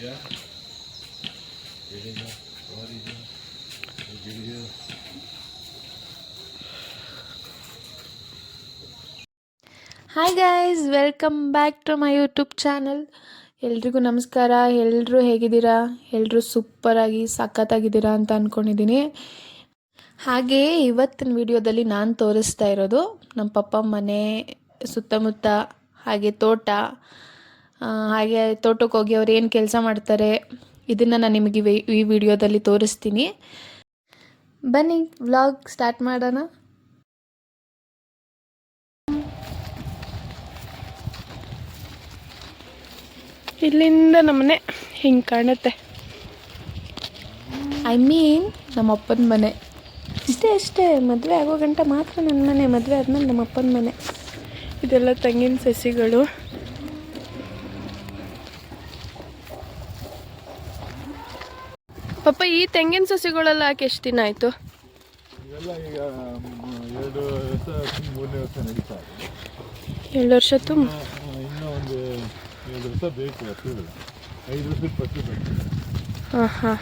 Hi guys, welcome back to my YouTube channel. ಎಲ್ರಿಗೂ ನಮಸ್ಕಾರ. ಎಲ್ಲರೂ ಹೇಗಿದ್ದೀರಾ? ಎಲ್ಲರೂ ಸೂಪರಾಗಿ ಸಖತ್ತಾಗಿದ್ದೀರಾ ಅಂತ ಅಂದ್ಕೊಂಡಿದ್ದೀನಿ. ಹಾಗೆಯೇ ಇವತ್ತಿನ ವಿಡಿಯೋದಲ್ಲಿ ನಾನು ತೋರಿಸ್ತಾ ಇರೋದು ನಮ್ಮ ಪಪ್ಪ ಮನೆ ಸುತ್ತಮುತ್ತ, ಹಾಗೆ ತೋಟ, ಹಾಗೆ ತೋಟಕ್ಕೆ ಹೋಗಿ ಅವ್ರು ಏನು ಕೆಲಸ ಮಾಡ್ತಾರೆ ಇದನ್ನು ನಾನು ನಿಮಗೆ ಈ ವಿಡಿಯೋದಲ್ಲಿ ತೋರಿಸ್ತೀನಿ. ಬನ್ನಿ ವ್ಲಾಗ್ ಸ್ಟಾರ್ಟ್ ಮಾಡೋಣ. ಇಲ್ಲಿಂದ ನಮ್ಮನೆ ಹಿಂಗೆ ಕಾಣುತ್ತೆ. ನಮ್ಮ ಅಪ್ಪನ ಮನೆ ಅಷ್ಟೇ. ಮದುವೆ ಆಗೋ ಗಂಟ ಮಾತ್ರ ನನ್ನ ಮನೆ, ಮದುವೆ ಆದ್ಮೇಲೆ ನಮ್ಮ ಅಪ್ಪನ ಮನೆ. ಇದೆಲ್ಲ ತೆಂಗಿನ ಸಸಿಗಳು. ಪಪ್ಪ, ಈ ತೆಂಗಿನ ಸಸಿಗಳೆಲ್ಲ ಯಾಕೆ ಎಷ್ಟು ದಿನ ಆಯಿತು? ಎರಡು ವರ್ಷ ತುಂಬ. ಹಾಂ.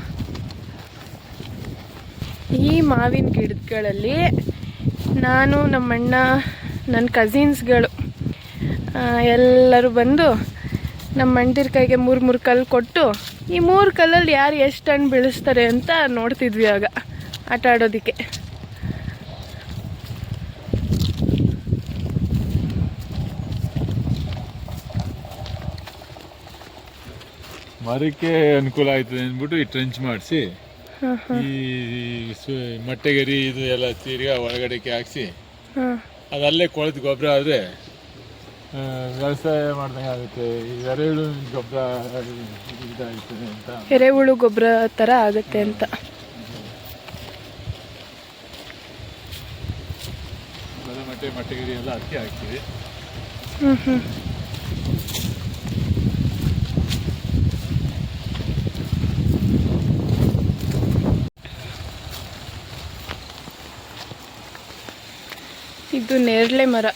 ಈ ಮಾವಿನ ಗಿಡಗಳಲ್ಲಿ ನಾನು, ನಮ್ಮಣ್ಣ, ನನ್ನ ಕಸಿನ್ಸ್ಗಳು ಎಲ್ಲರೂ ಬಂದು ನಮ್ಮ ಅಣ್ಣದಿರ ಕೈಗೆ ಮೂರು ಕಲ್ಲು ಕೊಟ್ಟು, ಈ 3 ಕಲ್ಲಲ್ಲಿ ಯಾರು ಎಷ್ಟು ಹಣ್ಣು ಬೆಳೆಸ್ತಾರೆ ಅಂತ ನೋಡ್ತಿದ್ವಿ ಆಗ ಆಟ ಆಡೋದಕ್ಕೆ. ಮರಕ್ಕೆ ಅನುಕೂಲ ಆಯ್ತದೆ ಅಂದ್ಬಿಟ್ಟು ಈ ಟ್ರೆಂಚ್ ಮಾಡಿಸಿ ಈ ಮಟ್ಟೆಗರಿ ಇದು ಎಲ್ಲ ತಿರ್ಗಾ ಒಳಗಡೆಗೆ ಹಾಕ್ಸಿ ಅದಲ್ಲೇ ಕೊಳೆತು ಗೊಬ್ಬರ ಆದರೆ ವ್ಯವಸಾಯ ಮಾಡ್ದಂಗೆ ಆಗುತ್ತೆ. ಈ ಎರೆಹುಳು ಗೊಬ್ಬರ ಇದಾಗ್ತದೆ ಅಂತ, ಎರೆಹುಳು ಗೊಬ್ಬರ ಥರ ಆಗುತ್ತೆ ಅಂತ. ಮಟ್ಟೆಗರಿ ಎಲ್ಲ ಅದಕ್ಕೆ ಹಾಕ್ತೀವಿ. ಇದು ನೇರಳೆ ಮರ,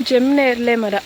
ಜಮ್ನೇರಳೆ ಮರ.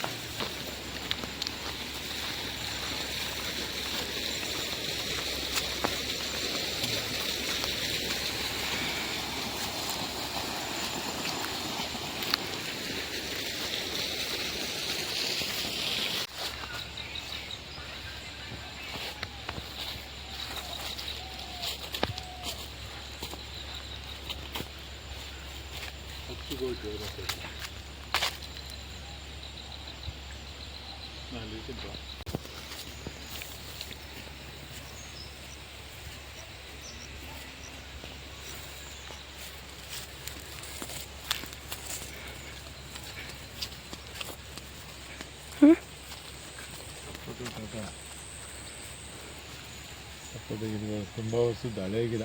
ತುಂಬ ವರ್ಷದ ಹಳೆ ಗಿಡ.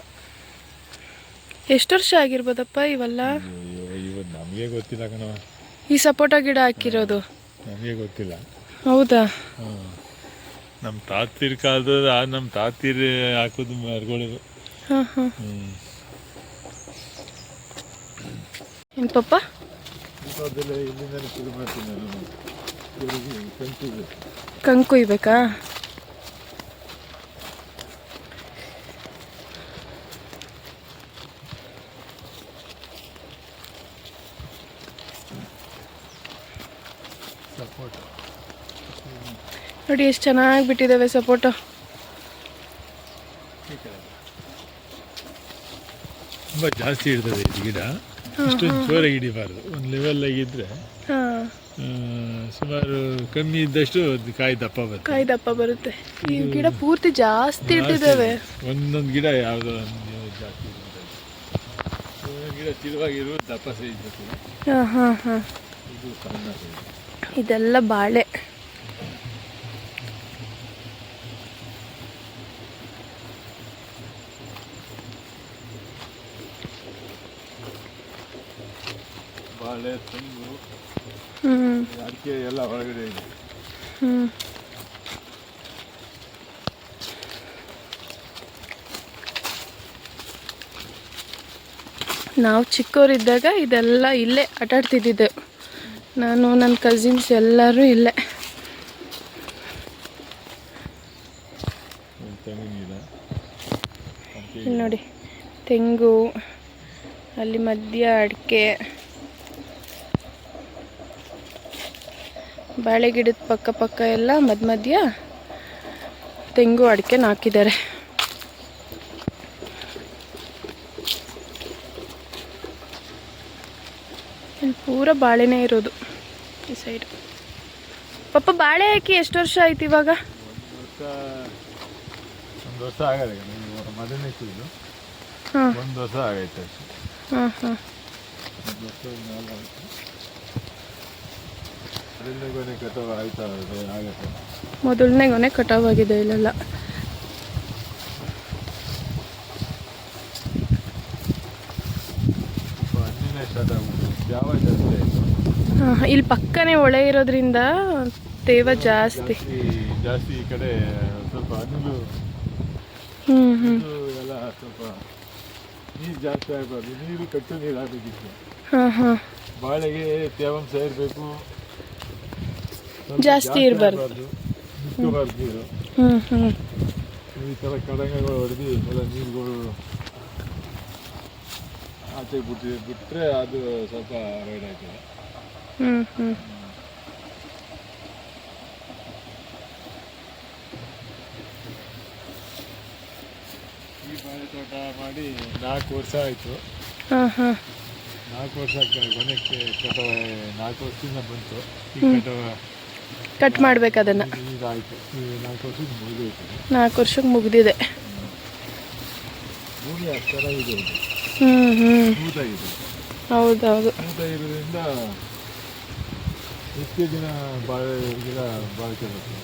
ಎಷ್ಟು ವರ್ಷ ಆಗಿರ್ಬೋದಪ್ಪ ಇವೆಲ್ಲ? ಇವತ್ತು ನಮಗೆ ಗೊತ್ತಿಲ್ಲ ಕಣವ. ಈ ಸಪೋಟ ಗಿಡ ಹಾಕಿರೋದು ನಮಗೆ ಗೊತ್ತಿಲ್ಲ. ಹೌದಾ? ನಮ್ಮ ತಾತಿರ ಕಾಲದ ನಮ್ಮ ತಾತಿರ ಹಾಕೋದು ಮರಗಳಿವು. ಏನು ಪಪ್ಪ? ಇಲ್ಲಿಂದ ಶುರು ಮಾಡ್ತೀನಿ ನಾನು. ಕಂಕು ಇಬೇಕಾ? ನೋಡಿ ಎಷ್ಟು ಚೆನ್ನಾಗಿ ಬಿಟ್ಟಿದ್ದಾವೆ ಸಪೋಟ. ತುಂಬ ಜಾಸ್ತಿ ಇರ್ತದೆ ಇದು ಗಿಡ. ಇಷ್ಟೊಂದು ಜೋರಾಗಿ ಹಿಡಿಬಾರ್ದು. ಒಂದು ಲೆವೆಲ್ಲಾಗಿದ್ದರೆ ಸುಮಾರು ಕಮ್ಮಿ ಇದ್ದಷ್ಟು ಕಾಯಿ ದಪ್ಪ ಬರುತ್ತೆ. ಈ ಗಿಡ ಪೂರ್ತಿ ಜಾಸ್ತಿ ಇಟ್ಟಿದ್ದಾವೆ. ಒಂದೊಂದು ಗಿಡ ಯಾವುದೋ ಒಂದು ಜಾಸ್ತಿ ಇರ್ತದೆ. ಗಿಡ ಚಿರವಾಗಿರುವ ದಪ್ಪ ಸೈಜ್ ಬರ್ತದೆ. ಇದು ಸಣ್ಣ ಸೈಜ್. ಇದೆಲ್ಲ ಬಾಳೆ. ಬಾಳೆ, ತೆಂಗು, ಅಡಿಕೆ ಎಲ್ಲ ಹೊರಗಡೆ ಇದೆ. ನಾವು ಚಿಕ್ಕವರಿದ್ದಾಗ ಇದೆಲ್ಲ ಇಲ್ಲೇ ಆಟಾಡ್ತಿದ್ದಿದ್ದೆವು. ನಾನು, ನನ್ನ ಕಸಿನ್ಸ್ ಎಲ್ಲರೂ ಇಲ್ಲೇ. ಇಲ್ಲಿ ನೋಡಿ ತೆಂಗು, ಅಲ್ಲಿ ಮಧ್ಯ ಅಡಿಕೆ, ಬಾಳೆ ಗಿಡದ ಪಕ್ಕ ಪಕ್ಕ ಎಲ್ಲ ಮಧ್ಯ ತೆಂಗು ಅಡಿಕೆನ ಹಾಕಿದ್ದಾರೆ. ಇಲ್ಲಿ ಪೂರ ಬಾಳೆನೇ ಇರೋದು ಈ ಸೈಡ್. ಪಪ್ಪ ಬಾಳೆ ಹಾಕಿ ಎಷ್ಟು ವರ್ಷ ಆಯ್ತು ಇವಾಗ? ಒಂದು ವರ್ಷ ಆಗದೆ. ಮೊದಲನೇ ಕುಯ್ದು ಒಂದು ವರ್ಷ ಆಗೈತೆ. ಹಾಂ ಹಾಂ. ಮೊದಲನೇ ಗೊನೆ ಕಟಾವು ಆಯ್ತಾ ಆಗತ್ತೆ. ಮೊದಲನೇ ಗೊನೆ ಕಟಾವಾಗಿದೆ ಇಲ್ಲೆಲ್ಲ. ಹಣ್ಣಿನೇ ಸ್ಟಾರ್ಟ್ ಆಗ್ಬಿಟ್ಟು ಯಾವ ಜಾಸ್ತಿ ಆಯಿತು. ಹಾಂ, ಇಲ್ಲಿ ಪಕ್ಕನೇ ಹೊಳೆ ಇರೋದ್ರಿಂದ ತೇವ ಜಾಸ್ತಿ ಈ ಕಡೆ ಸ್ವಲ್ಪ ಹಣ್ಣು ಎಲ್ಲ ಸ್ವಲ್ಪ ನೀರು ಜಾಸ್ತಿ ಆಗಬಾರ್ದು. ನೀರು ಕಟ್ಟು ನೀರು ಆಗಬೇಕಿತ್ತು. ಹಾಂ ಹಾಂ. ಬಾಳೆಗೆ ತೇವಾಂಶ ಇರಬೇಕು, ಜಾಸ್ತಿ ಇರಬಾರ್ದು, ನಿಂತ್ಕೋಬಾರ್ದು ನೀರು. ಈ ಥರ ಕಡಂಗಗಳು ಹೊಡೆದು ಎಲ್ಲ ನೀರುಗಳು ಆಚೆ ಬಿಟ್ಟರೆ ಅದು ಸ್ವಲ್ಪ ರೈಡ್ ಆಗ್ತದೆ. ಈ ಬಾಳೆ ತೋಟ ಮಾಡಿ 4 ವರ್ಷ ಆಯಿತು. 4 ವರ್ಷ ಕೊನೆಗೆ ಕಟಾವ 4 ವರ್ಷದಿಂದ ಬಂತು. ಈ ಕಟಾವ ಕಟ್ ಮಾಡ್ಬೇಕು ಅದನ್ನು. ಇದಾಯಿತು. 4 ವರ್ಷಕ್ಕೆ ಮುಗಿದೋಯ್ತು. 4 ವರ್ಷಕ್ಕೆ ಮುಗಿದಿದೆ. ಭೂಮಿ ಆ ಥರ ಇದೆ, ಸ್ಮೂತಾಗಿದೆ. ಹೌದೌದು. ಸ್ಮೂತಾಗಿರೋದ್ರಿಂದ ಹೆಚ್ಚು ದಿನ ಬಾಳೆ ಗಿಡ ಬಾಳಿಕೆ ಬರ್ತದೆ.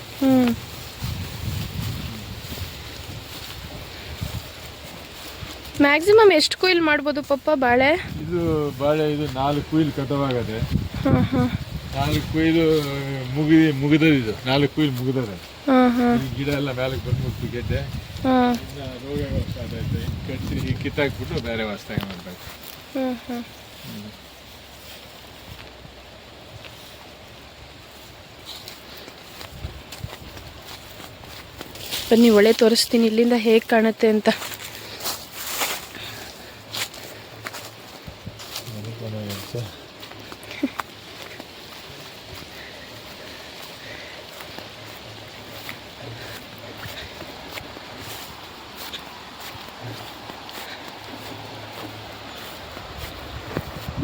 ಮ್ಯಾಕ್ಸಿಮಮ್ ಎಷ್ಟು ಕುಯ್ಲ್ ಮಾಡ್ಬೋದು ಪಪ್ಪ ಬಾಳೆ? ಇದು ಬಾಳೆ ಇದು 4 ಕುಯ್ಲು ಕಟಾವಾಗದೆ. 4 ಕುಯ್ಲು ಮುಗಿದಿದ್ದು 4 ಕುಯ್ಲು ಮುಗಿದರೆ ಈ ಗಿಡ ಎಲ್ಲ ಮೇಲಕ್ಕೆ ಬಂದ್ಬಿಟ್ಟು ಗೆಡ್ಡೆ ಇನ್ನು ರೋಗಗಳು ಸ್ಟಾರ್ಟ್ ಆಯ್ತು. ಕಟ್ಟಿ ಕಿತ್ತಾಕ್ಬಿಟ್ಟು ಬೇರೆ ಹೊಸ್ದಾಗಿ ಮಾಡಬೇಕು. ಬನ್ನಿ ಒಳ್ಳೆ ತೋರಿಸ್ತೀನಿ ಇಲ್ಲಿಂದ ಹೇಗೆ ಕಾಣುತ್ತೆ ಅಂತ.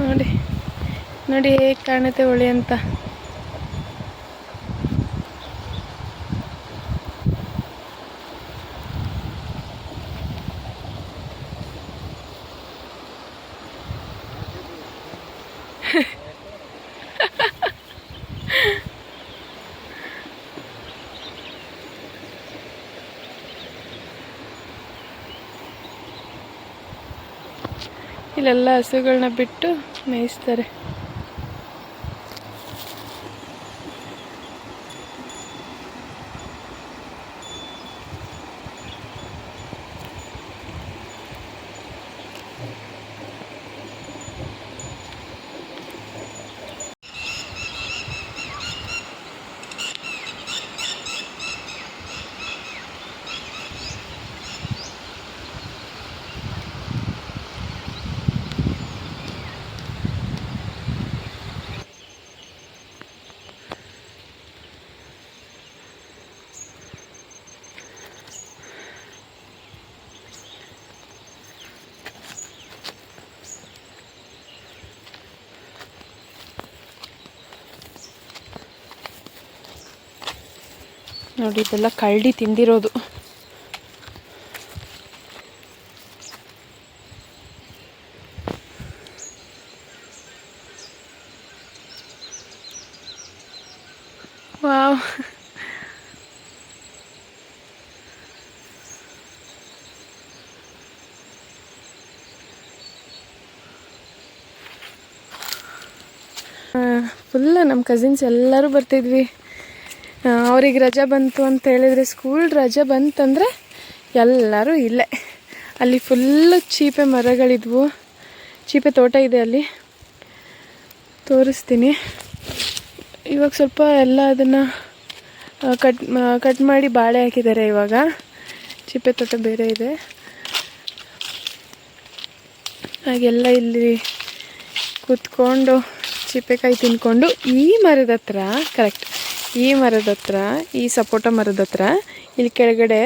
ನೋಡಿ ನೋಡಿ ಹೇಗೆ ಕಾಣುತ್ತೆ ಹೊಳೆ ಅಂತ. ಇಲ್ಲೆಲ್ಲ ಹಸುಗಳನ್ನ ಬಿಟ್ಟು ಮೇಯಿಸ್ತಾರೆ. ನೋಡಿ ಇದೆಲ್ಲ ಕಳ್ಳಿ ತಿಂದಿರೋದು. ವಾವ್, ಫುಲ್ ನಮ್ಮ ಕಸಿನ್ಸ್ ಎಲ್ಲರೂ ಬರ್ತಿದ್ವಿ. ಅವ್ರಿಗೆ ರಜೆ ಬಂತು ಅಂತ ಹೇಳಿದರೆ, ಸ್ಕೂಲ್ ರಜೆ ಬಂತಂದರೆ ಎಲ್ಲರೂ ಇಲ್ಲೇ. ಅಲ್ಲಿ ಫುಲ್ಲು ಚೀಪೆ ಮರಗಳಿದ್ವು, ಚೀಪೆ ತೋಟ ಇದೆ ಅಲ್ಲಿ, ತೋರಿಸ್ತೀನಿ. ಇವಾಗ ಸ್ವಲ್ಪ ಎಲ್ಲ ಅದನ್ನು ಕಟ್ ಮಾಡಿ ಬಾಳೆ ಹಾಕಿದ್ದಾರೆ. ಇವಾಗ ಚೀಪೆ ತೋಟ ಬೇರೆ ಇದೆ. ಹಾಗೆಲ್ಲ ಇಲ್ಲಿ ಕೂತ್ಕೊಂಡು ಚಿಪ್ಪೆಕಾಯಿ ತಿನ್ಕೊಂಡು ಈ ಮರದ ಹತ್ರ ಕರೆಕ್ಟ್ ಈ ಮರದ ಹತ್ರ ಈ ಸಪೋಟ ಮರದ ಹತ್ರ ಇಲ್ಲಿ ಕೆಳಗಡೆ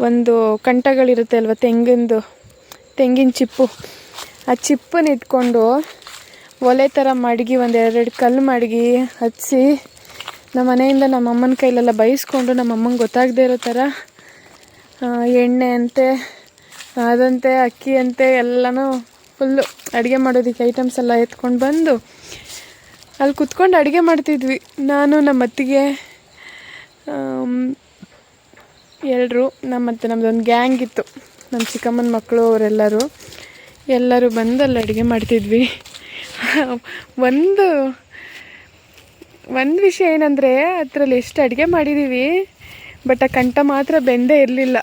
ಒಂದು ಕಂಟಗಳಿರುತ್ತೆ ಅಲ್ವ ತೆಂಗಿನ ಚಿಪ್ಪು, ಆ ಚಿಪ್ಪನ್ನು ಇಟ್ಕೊಂಡು ಒಲೆ ಥರ ಮಡಗಿ ಒಂದೆರಡು ಕಲ್ಲು ಮಡಗಿ ಹಚ್ಚಿ ನಮ್ಮ ಮನೆಯಿಂದ ನಮ್ಮ ಅಮ್ಮನ ಕೈಲೆಲ್ಲ ಬೈಸ್ಕೊಂಡು ನಮ್ಮ ಅಮ್ಮಂಗೆ ಗೊತ್ತಾಗದೇ ಇರೋ ಥರ ಎಣ್ಣೆ ಅಂತೆ ಅದಂತೆ ಅಕ್ಕಿ ಅಂತೆ ಎಲ್ಲನೂ ಫುಲ್ಲು ಅಡುಗೆ ಮಾಡೋದಕ್ಕೆ ಐಟಮ್ಸ್ ಎಲ್ಲ ಎತ್ಕೊಂಡು ಬಂದು ಅಲ್ಲಿ ಕುತ್ಕೊಂಡು ಅಡುಗೆ ಮಾಡ್ತಿದ್ವಿ. ನಾನು ನಮ್ಮ ಅತ್ತಿಗೆ ಎಲ್ಲರೂ ನಮ್ಮದೊಂದು ಗ್ಯಾಂಗ್ ಇತ್ತು, ನಮ್ಮ ಚಿಕ್ಕಮ್ಮನ ಮಕ್ಕಳು ಎಲ್ಲರೂ ಬಂದು ಅಲ್ಲಿ ಅಡುಗೆ ಮಾಡ್ತಿದ್ವಿ. ಒಂದು ವಿಷಯ ಏನಂದರೆ ಅದರಲ್ಲಿ ಎಷ್ಟು ಅಡುಗೆ ಮಾಡಿದ್ದೀವಿ, ಬಟ್ ಆ ಕಂಠ ಮಾತ್ರ ಬೆಂದೇ ಇರಲಿಲ್ಲ.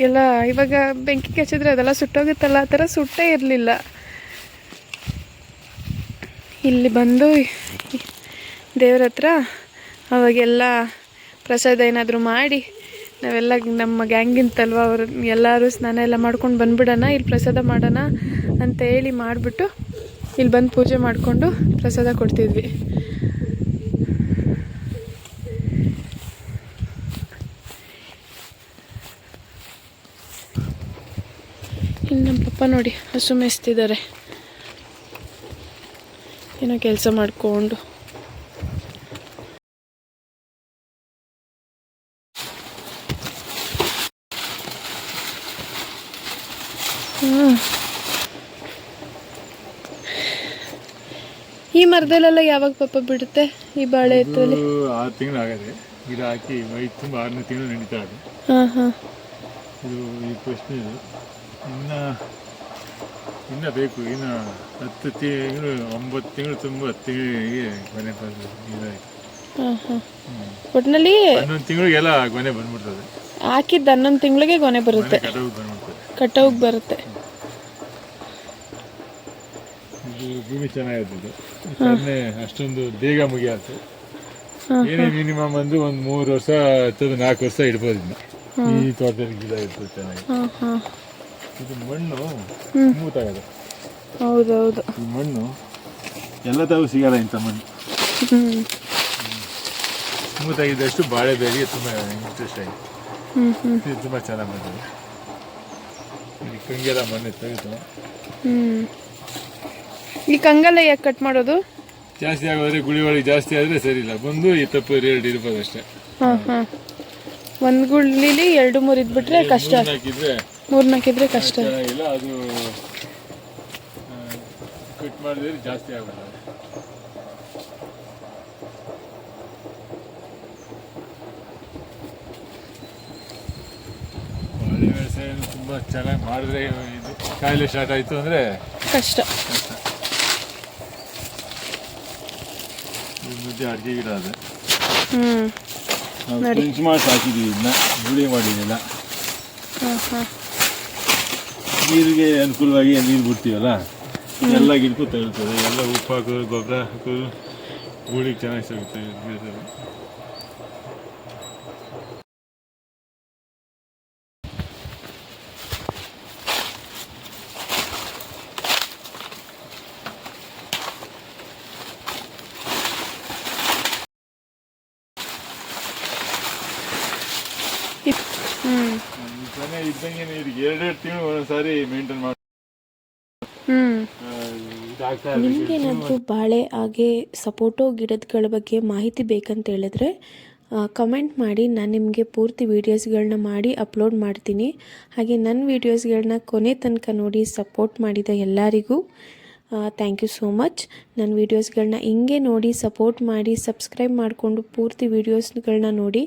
ಎಲ್ಲ ಇವಾಗ ಬೆಂಕಿ ಹಚ್ಚಿದ್ರೆ ಅದೆಲ್ಲ ಸುಟ್ಟೋಗುತ್ತಲ್ಲ, ಆ ಥರ ಸುಟ್ಟೇ ಇರಲಿಲ್ಲ. ಇಲ್ಲಿ ಬಂದು ದೇವ್ರ ಹತ್ರ ಅವಾಗೆಲ್ಲ ಪ್ರಸಾದ ಏನಾದರೂ ಮಾಡಿ ನಾವೆಲ್ಲ ನಮ್ಮ ಗ್ಯಾಂಗಿಂತಲ್ವ ಅವರು ಎಲ್ಲರೂ ಸ್ನಾನ ಎಲ್ಲ ಮಾಡ್ಕೊಂಡು ಬಂದುಬಿಡೋಣ, ಇಲ್ಲಿ ಪ್ರಸಾದ ಮಾಡೋಣ ಅಂತ ಹೇಳಿ ಮಾಡಿಬಿಟ್ಟು ಇಲ್ಲಿ ಬಂದು ಪೂಜೆ ಮಾಡಿಕೊಂಡು ಪ್ರಸಾದ ಕೊಡ್ತಿದ್ವಿ. ಇಲ್ಲಿ ನಮ್ಮ ಪಪ್ಪ ನೋಡಿ ಹಸು ಮೇಯಿಸ್ತಿದ್ದಾರೆ, ಏನೋ ಕೆಲಸ ಮಾಡಿಕೊಂಡು. ಈ ಮರದಲ್ಲೆಲ್ಲ ಯಾವಾಗ ಪಾಪ ಬಿಡುತ್ತೆ ಈ ಬಾಳೆ ಎತ್ತಲ್ಲಿ? 6 ತಿಂಗಳು ಆಗದೆ ಗಿಡ ಹಾಕಿ ಮೈ ತುಂಬ 6ನೇ ತಿಂಗಳು ನಡೀತಾ ಇದೆ. ಇದು ಈ ಪ್ರಶ್ನೆ ಇದು ಇನ್ನು ಬೇಕು, ಇನ್ನು 10 ತಿಂಗಳು 9 ತಿಂಗಳು ತುಂಬ 10 ತಿಂಗಳಿಗೆ ಕೊನೆ ಇದಾಯಿತು. ಒಟ್ಟಿನಲ್ಲಿ 11 ತಿಂಗಳಿಗೆಲ್ಲ ಕೊನೆ ಬಂದ್ಬಿಡ್ತದೆ. ಹಾಕಿದ್ದು 11 ತಿಂಗಳಿಗೆ ಕೊನೆ ಬರುತ್ತೆ, ಕಟಾವಿಗೆ ಬರುತ್ತೆ. ಇದು ಭೂಮಿ ಚೆನ್ನಾಗಿರ್ತದೆ, ಕನ್ನೆ ಅಷ್ಟೊಂದು ಬೇಗ ಮುಗಿಯಾತು. ಏನೇ ಮಿನಿಮಮ್ ಒಂದು 3 ವರ್ಷ ಅಥವಾ 4 ವರ್ಷ ಇಡ್ಬೋದು ಇನ್ನು ಈ ತೋಟದಲ್ಲಿ ಗಿಡ ಇರ್ತದೆ ಚೆನ್ನಾಗಿ. ಇದು ಮಣ್ಣು ಸ್ಮೂತ್ ಆಗದೆ. ಹೌದೌದು, ಈ ಮಣ್ಣು ಎಲ್ಲ ತಾವು ಸಿಗಲ್ಲ ಇಂಥ ಮಣ್ಣು. ಸ್ಮೂತ್ ಆಗಿದ್ದಷ್ಟು ಬಾಳೆ ಬೆಳೆಗೆ ತುಂಬ ಇಂಟ್ರೆಸ್ಟ್ ಆಗಿದೆ. ಇದು ತುಂಬ ಚೆನ್ನಾಗಿ ಬಂದಿದೆ. ಈ ಕಂಗೆಲ್ಲ ಮಣ್ಣು ತೆಗೆದು ಈ ಕಂಗೆಲ್ಲ ಯಾಕೆ ಕಟ್ ಮಾಡೋದು? ಜಾಸ್ತಿ ಆಗೋದ್ರೆ ಗುಳಿ ಒಳಗೆ ಜಾಸ್ತಿ ಆದರೆ ಸರಿ ಇಲ್ಲ, ಬಂದು ಈ ತಪ್ಪು ರೇಟ್ ಇರ್ಬೋದು ಅಷ್ಟೇ. ಒಂದು ಗುಳಿಲಿ 2-3 ಇದ್ಬಿಟ್ರೆ ಕಷ್ಟ, 3-4 ಇದ್ರೆ ಕಷ್ಟ. ಇಲ್ಲ ಅದು ಕಟ್ ಮಾಡಿದ್ರೆ ಜಾಸ್ತಿ ಆಗೋಲ್ಲ. ಬಾಳೆ ವ್ಯವಸಾಯ ತುಂಬ ಚೆನ್ನಾಗಿ ಮಾಡಿದ್ರೆ ಇದು ಕಾಯಿಲೆ ಸ್ಟಾರ್ಟ್ ಆಯಿತು ಅಂದರೆ ಕಷ್ಟ. ಮುದ್ದೆ ಅಡುಗೆ ಗಿಡ ಅದು ನಾವು ಫ್ರೆಂಚ್ ಮಾರ್ಕ್ಸ್ ಹಾಕಿದ್ದೀವಿ, ಇದನ್ನ ಗುಳಿ ಮಾಡಿದ್ದಿಲ್ಲ. ನೀರಿಗೆ ಅನುಕೂಲವಾಗಿ ನೀರು ಬಿಡ್ತೀವಲ್ಲ, ಎಲ್ಲ ಗಿಡಕ್ಕೂ ತಗೊಳ್ತದೆ. ಎಲ್ಲ ಉಪ್ಪು ಹಾಕೋದು, ಗೊಬ್ಬರ ಹಾಕೋದು, ಗೂಳಿಗೆ ಚೆನ್ನಾಗಿ ಸಿಗುತ್ತೆ. ಇದ್ದಂಗೆ ನೀರಿಗೆ 2 ತಿಂಗಳು ಒಂದೊಂದ್ಸಾರಿ ಮೇಂಟೈನ್ ಮಾಡಿ. ನಿಮಗೇನಾದರೂ ಬಾಳೆ ಹಾಗೆ ಸಪೋಟೋ ಗಿಡಗಳ ಬಗ್ಗೆ ಮಾಹಿತಿ ಬೇಕಂತ ಹೇಳಿದ್ರೆ ಕಮೆಂಟ್ ಮಾಡಿ, ನಾನು ನಿಮಗೆ ಪೂರ್ತಿ ವೀಡಿಯೋಸ್ಗಳನ್ನ ಮಾಡಿ ಅಪ್ಲೋಡ್ ಮಾಡ್ತೀನಿ. ಹಾಗೆ ನನ್ನ ವೀಡಿಯೋಸ್ಗಳನ್ನ ಕೊನೆ ತನಕ ನೋಡಿ ಸಪೋರ್ಟ್ ಮಾಡಿದ ಎಲ್ಲರಿಗೂ ಥ್ಯಾಂಕ್ ಯು ಸೋ ಮಚ್. ನನ್ನ ವೀಡಿಯೋಸ್ಗಳನ್ನ ಹಿಂಗೆ ನೋಡಿ ಸಪೋರ್ಟ್ ಮಾಡಿ, ಸಬ್ಸ್ಕ್ರೈಬ್ ಮಾಡಿಕೊಂಡು ಪೂರ್ತಿ ವೀಡಿಯೋಸ್ಗಳನ್ನ ನೋಡಿ.